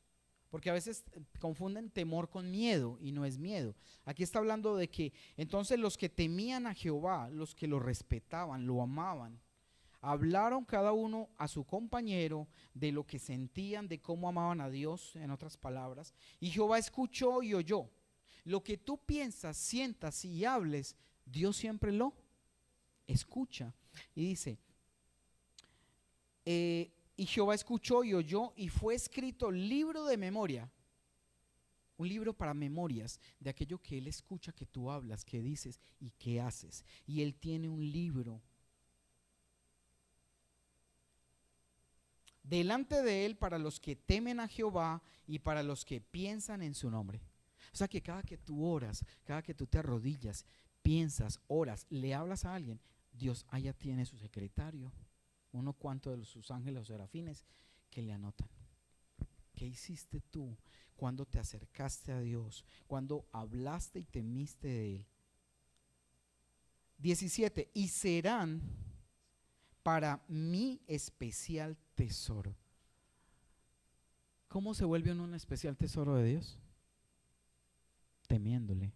Porque a veces confunden temor con miedo, y no es miedo. Aquí está hablando de que entonces los que temían a Jehová, los que lo respetaban, lo amaban, hablaron cada uno a su compañero de lo que sentían, de cómo amaban a Dios, en otras palabras. Y Jehová escuchó y oyó. Lo que tú piensas, sientas y hables, Dios siempre lo escucha. Y dice, y Jehová escuchó y oyó, y fue escrito libro de memoria. Un libro para memorias de aquello que Él escucha, que tú hablas, que dices y que haces. Y Él tiene un libro delante de él para los que temen a Jehová y para los que piensan en su nombre. O sea que cada que tú oras, cada que tú te arrodillas, piensas, oras, le hablas a alguien, Dios allá tiene su secretario, uno cuanto de sus ángeles o serafines que le anotan. ¿Qué hiciste tú cuando te acercaste a Dios? Cuando hablaste y temiste de Él. 17. Y serán para mi especial tesoro. ¿Cómo se vuelve uno un especial tesoro de Dios? Temiéndole,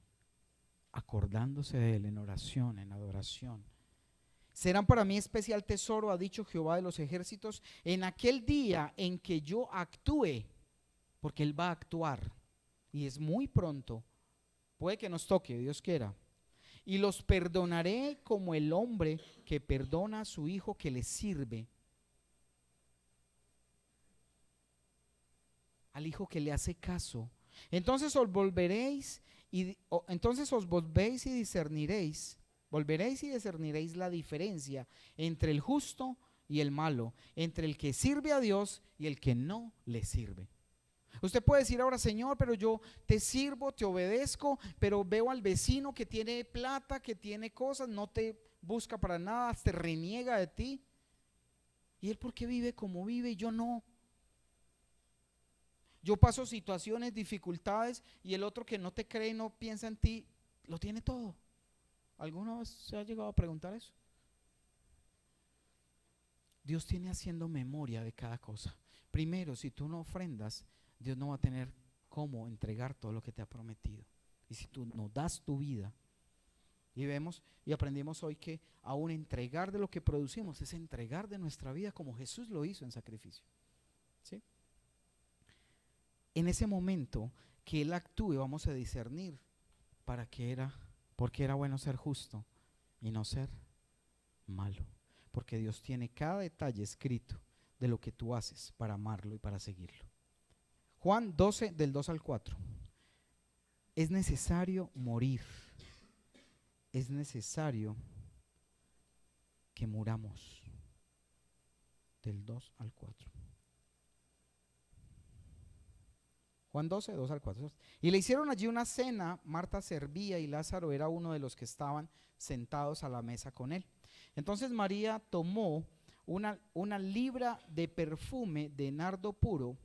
acordándose de Él en oración, en adoración. Serán para mí especial tesoro, ha dicho Jehová de los ejércitos, en aquel día en que yo actúe, porque Él va a actuar, y es muy pronto, puede que nos toque, Dios quiera, y los perdonaré como el hombre que perdona a su hijo que le sirve, al hijo que le hace caso. Entonces os volveréis y discerniréis. Volveréis y discerniréis la diferencia entre el justo y el malo, entre el que sirve a Dios y el que no le sirve. Usted puede decir ahora, Señor, pero yo te sirvo, te obedezco, pero veo al vecino que tiene plata, que tiene cosas, no te busca para nada, te reniega de ti. ¿Y él por qué vive como vive y yo no? Yo paso situaciones, dificultades, y el otro que no te cree, no piensa en ti, lo tiene todo. ¿Alguna vez se ha llegado a preguntar eso? Dios tiene haciendo memoria de cada cosa. Primero, si tú no ofrendas, Dios no va a tener cómo entregar todo lo que te ha prometido. Y si tú no das tu vida, y vemos y aprendimos hoy que aún entregar de lo que producimos es entregar de nuestra vida como Jesús lo hizo en sacrificio. ¿Sí? En ese momento que Él actúe, vamos a discernir porque era bueno ser justo y no ser malo. Porque Dios tiene cada detalle escrito de lo que tú haces para amarlo y para seguirlo. Juan 12, del 2 al 4. Es necesario morir. Es necesario que muramos. Del 2 al 4. Juan 12, 2 al 4. Y le hicieron allí una cena, Marta servía y Lázaro era uno de los que estaban sentados a la mesa con él. Entonces María tomó una libra de perfume de nardo puro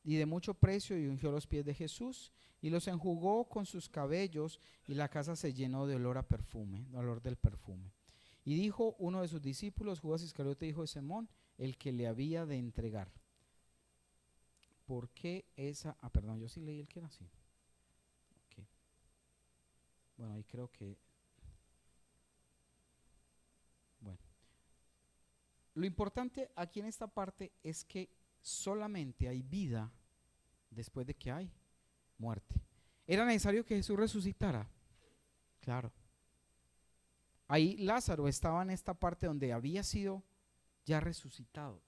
y de mucho precio y ungió los pies de Jesús y los enjugó con sus cabellos y la casa se llenó de olor a perfume, de olor del perfume. Y dijo uno de sus discípulos, Judas Iscariote, hijo de Simón, el que le había de entregar. ¿Por qué esa? Perdón, yo sí leí el que era así. Okay. Bueno, ahí creo que. Bueno. Lo importante aquí en esta parte es que solamente hay vida después de que hay muerte. ¿Era necesario que Jesús resucitara? Claro. Ahí Lázaro estaba en esta parte donde había sido ya resucitado.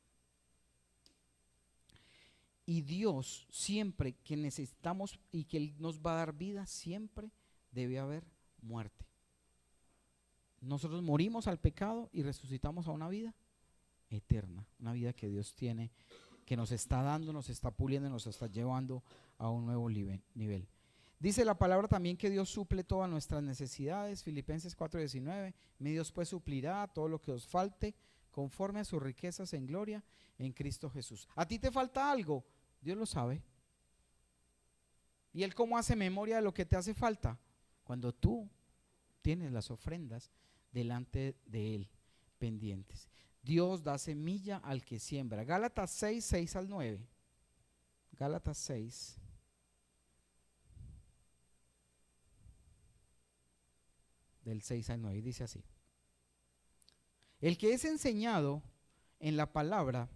Y Dios siempre que necesitamos y que Él nos va a dar vida, siempre debe haber muerte. Nosotros morimos al pecado y resucitamos a una vida eterna, una vida que Dios tiene, que nos está dando, nos está puliendo, nos está llevando a un nuevo nivel. Dice la palabra también que Dios suple todas nuestras necesidades, Filipenses 4:19, mi Dios pues suplirá todo lo que os falte conforme a sus riquezas en gloria en Cristo Jesús. ¿A ti te falta algo? Dios lo sabe. ¿Y Él cómo hace memoria de lo que te hace falta? Cuando tú tienes las ofrendas delante de Él pendientes. Dios da semilla al que siembra. Gálatas 6, 6 al 9. Gálatas 6. Del 6 al 9. Dice así. El que es enseñado en la palabra,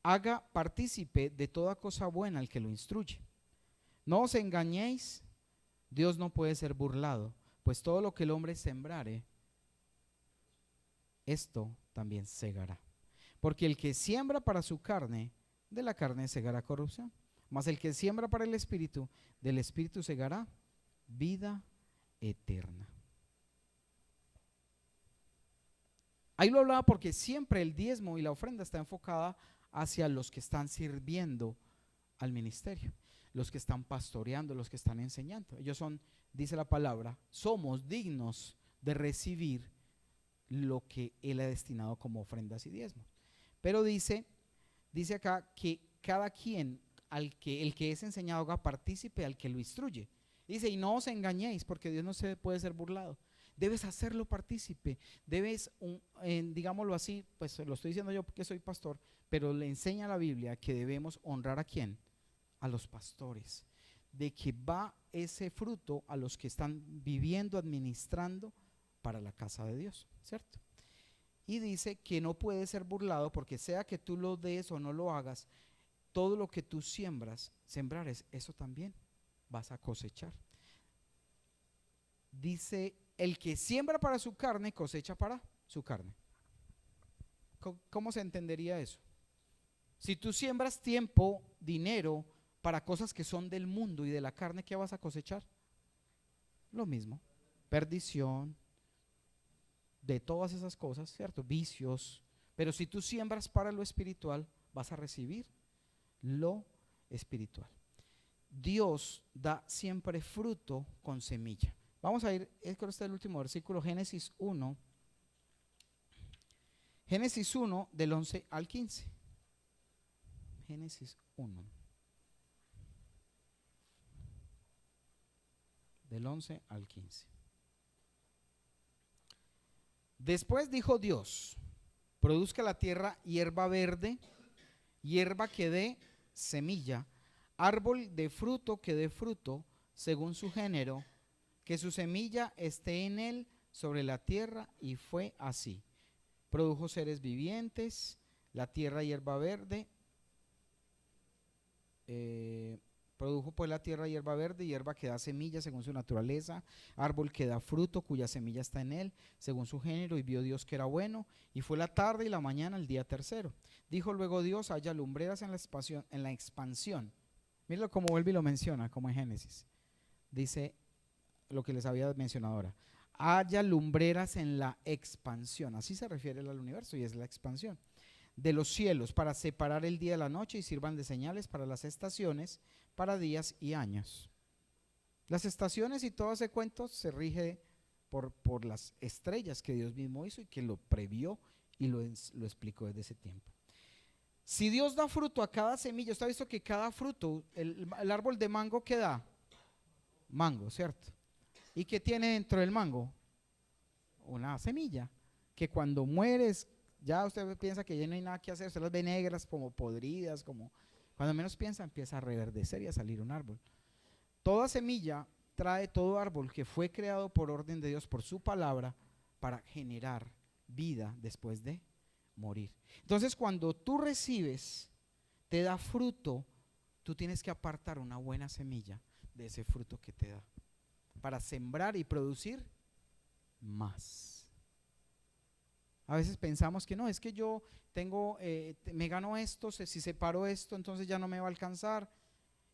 haga partícipe de toda cosa buena al que lo instruye. No os engañéis, Dios no puede ser burlado, pues todo lo que el hombre sembrare, esto también segará. Porque el que siembra para su carne, de la carne segará corrupción. Mas el que siembra para el Espíritu, del Espíritu segará vida eterna. Ahí lo hablaba porque siempre el diezmo y la ofrenda está enfocada hacia los que están sirviendo al ministerio, los que están pastoreando, los que están enseñando. Ellos son, dice la palabra, somos dignos de recibir lo que Él ha destinado como ofrendas y diezmos. Pero dice acá que cada quien, el que es enseñado, haga partícipe al que lo instruye. Dice, y no os engañéis, porque Dios no se puede ser burlado. Debes hacerlo partícipe, debes, digámoslo así, pues lo estoy diciendo yo porque soy pastor, pero le enseña la Biblia que debemos honrar ¿a quién? A los pastores, de que va ese fruto a los que están viviendo, administrando para la casa de Dios, ¿cierto? Y dice que no puede ser burlado, porque sea que tú lo des o no lo hagas, todo lo que tú sembrares, eso también vas a cosechar. Dice, el que siembra para su carne, cosecha para su carne. ¿Cómo se entendería eso? Si tú siembras tiempo, dinero, para cosas que son del mundo y de la carne, ¿qué vas a cosechar? Lo mismo, perdición, de todas esas cosas, ¿cierto? Vicios. Pero si tú siembras para lo espiritual, vas a recibir lo espiritual. Dios da siempre fruto con semilla. Vamos a ir, creo que este es el último versículo, Génesis 1. Génesis 1 del 11 al 15. Génesis 1. Del 11 al 15. Después dijo Dios, produzca la tierra hierba verde, hierba que dé semilla, árbol de fruto que dé fruto según su género, que su semilla esté en él sobre la tierra, y fue así. Produjo seres vivientes, la tierra hierba verde, produjo pues la tierra hierba verde, hierba que da semilla según su naturaleza, árbol que da fruto cuya semilla está en él según su género, y vio Dios que era bueno, y fue la tarde y la mañana el día tercero. Dijo luego Dios, haya lumbreras en la expansión. Míralo como vuelve y lo menciona, como en Génesis. Dice lo que les había mencionado ahora. Haya lumbreras en la expansión, así se refiere al universo, y es la expansión de los cielos, para separar el día de la noche, y sirvan de señales para las estaciones, para días y años. Las estaciones y todo ese cuento se rige por las estrellas que Dios mismo hizo y que lo previó y lo explicó desde ese tiempo. Si Dios da fruto a cada semilla, usted ha visto que cada fruto, el árbol de mango, ¿qué da? Mango, ¿cierto? ¿Y qué tiene dentro del mango? Una semilla, que cuando mueres, ya usted piensa que ya no hay nada que hacer, usted las ve negras, como podridas, como cuando menos piensa, empieza a reverdecer y a salir un árbol. Toda semilla trae, todo árbol que fue creado por orden de Dios, por su palabra, para generar vida después de morir. Entonces, cuando tú recibes, te da fruto, tú tienes que apartar una buena semilla de ese fruto que te da, para sembrar y producir más. A veces pensamos que no, es que yo tengo, me gano esto, si separo esto, entonces ya no me va a alcanzar,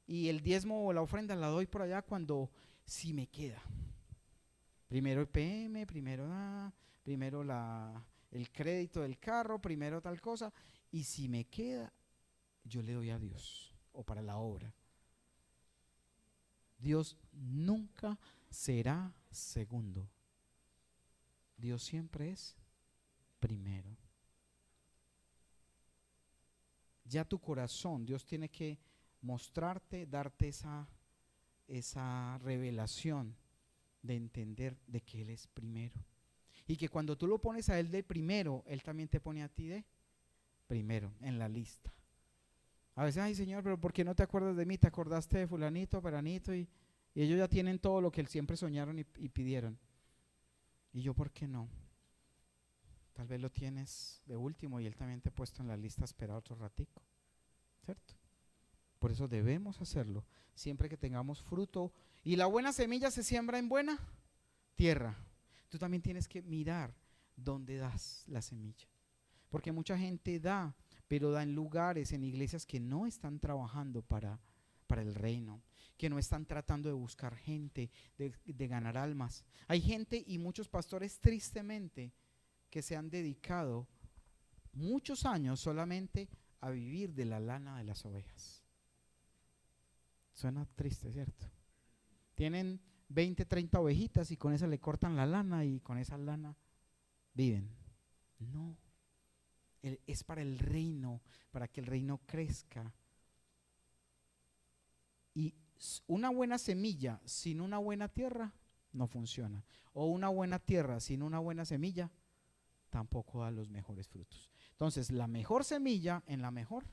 y el diezmo o la ofrenda la doy por allá cuando sí me queda. Primero el PM, primero el crédito del carro, primero tal cosa, y si me queda, yo le doy a Dios o para la obra. Dios nunca será segundo. Dios siempre es primero. Ya tu corazón, Dios tiene que mostrarte, darte esa revelación de entender de que Él es primero. Y que cuando tú lo pones a Él de primero, Él también te pone a ti de primero en la lista. A veces, ay Señor, pero ¿por qué no te acuerdas de mí? ¿Te acordaste de fulanito, peranito? Y ellos ya tienen todo lo que siempre soñaron y pidieron. ¿Y yo por qué no? Tal vez lo tienes de último y Él también te ha puesto en la lista a esperar otro ratico, ¿cierto? Por eso debemos hacerlo siempre que tengamos fruto. Y la buena semilla se siembra en buena tierra. Tú también tienes que mirar dónde das la semilla. Porque mucha gente da, pero da en lugares, en iglesias que no están trabajando para el reino, que no están tratando de buscar gente, de ganar almas. Hay gente y muchos pastores tristemente que se han dedicado muchos años solamente a vivir de la lana de las ovejas. Suena triste, ¿cierto? Tienen 20, 30 ovejitas y con esa le cortan la lana y con esa lana viven. No, es para el reino, para que el reino crezca. Y una buena semilla sin una buena tierra no funciona. O una buena tierra sin una buena semilla tampoco da los mejores frutos. Entonces, la mejor semilla en la mejor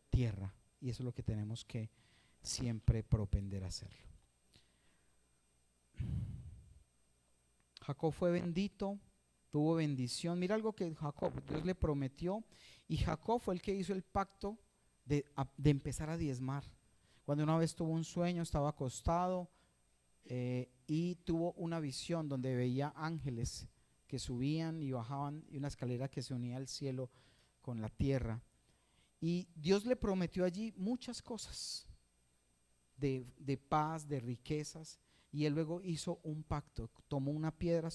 tierra. Y eso es lo que tenemos que siempre propender a hacerlo. Jacob fue bendito, tuvo bendición. Mira algo que Jacob, Dios le prometió, y Jacob fue el que hizo el pacto de empezar a diezmar. Cuando una vez tuvo un sueño, estaba acostado y tuvo una visión donde veía ángeles que subían y bajaban, y una escalera que se unía al cielo con la tierra. Y Dios le prometió allí muchas cosas de paz, de riquezas. Y él luego hizo un pacto, tomó una piedra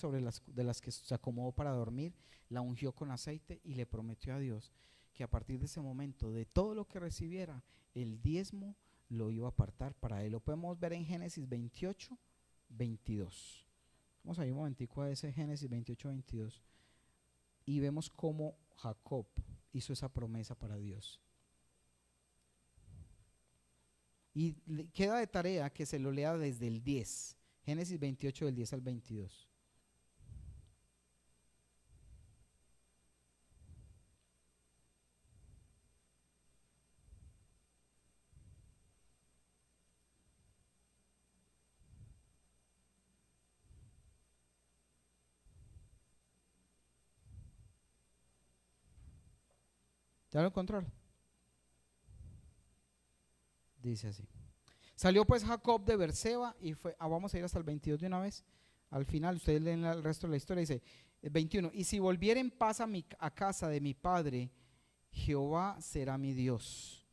de las que se acomodó para dormir, la ungió con aceite y le prometió a Dios que a partir de ese momento, de todo lo que recibiera, el diezmo lo iba a apartar para él. Lo podemos ver en Génesis 28, 22. Vamos a ir un momentico a ese Génesis 28, 22 y vemos cómo Jacob hizo esa promesa para Dios. Y queda de tarea que se lo lea desde el 10, Génesis 28 del 10 al 22. ¿Ya lo encontraron? Dice así. Salió pues Jacob de Berseba y fue, vamos a ir hasta el 22 de una vez. Al final, ustedes leen el resto de la historia, dice el 21, y si volviera en paz a casa de mi padre, Jehová será mi Dios.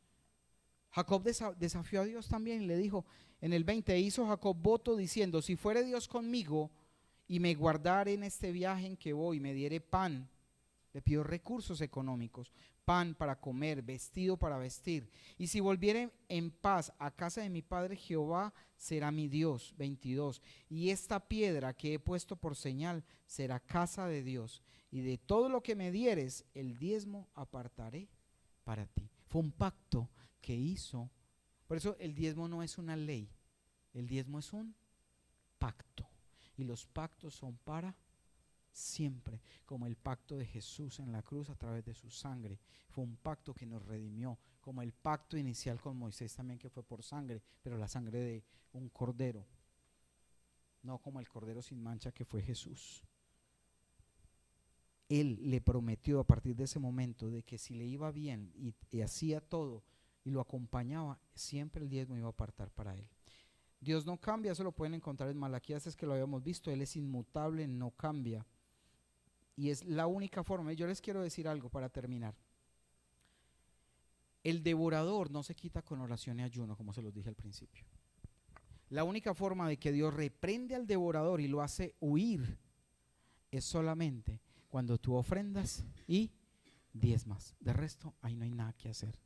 Jacob desafió a Dios también y le dijo, en el 20, hizo Jacob voto diciendo, si fuere Dios conmigo y me guardare en este viaje en que voy, me diere pan, le pido recursos económicos, pan para comer, vestido para vestir. Y si volviere en paz a casa de mi padre, Jehová será mi Dios. 22. Y esta piedra que he puesto por señal será casa de Dios. Y de todo lo que me dieres, el diezmo apartaré para ti. Fue un pacto que hizo. Por eso el diezmo no es una ley. El diezmo es un pacto. Y los pactos son para siempre, como el pacto de Jesús en la cruz a través de su sangre. Fue un pacto que nos redimió, como el pacto inicial con Moisés también, que fue por sangre, pero la sangre de un cordero, no como el cordero sin mancha que fue Jesús. Él le prometió a partir de ese momento de que si le iba bien y hacía todo y lo acompañaba, siempre el diezmo iba a apartar para él. Dios no cambia, eso lo pueden encontrar en Malaquías, es que lo habíamos visto, Él es inmutable, no cambia. Y es la única forma. Y yo les quiero decir algo para terminar. El devorador no se quita con oración y ayuno, como se los dije al principio. La única forma de que Dios reprende al devorador y lo hace huir es solamente cuando tú ofrendas y diezmas. De resto, ahí no hay nada que hacer.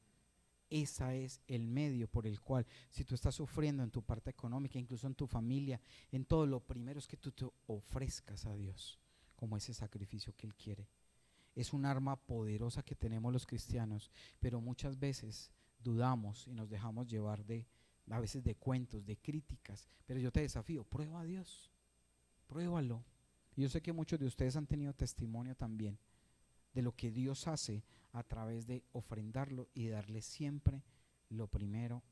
Ese es el medio por el cual, si tú estás sufriendo en tu parte económica, incluso en tu familia, en todo, lo primero es que tú te ofrezcas a Dios como ese sacrificio que Él quiere. Es un arma poderosa que tenemos los cristianos, pero muchas veces dudamos y nos dejamos llevar a veces de cuentos, de críticas. Pero yo te desafío, prueba a Dios, pruébalo. Y yo sé que muchos de ustedes han tenido testimonio también de lo que Dios hace a través de ofrendarlo y darle siempre lo primero a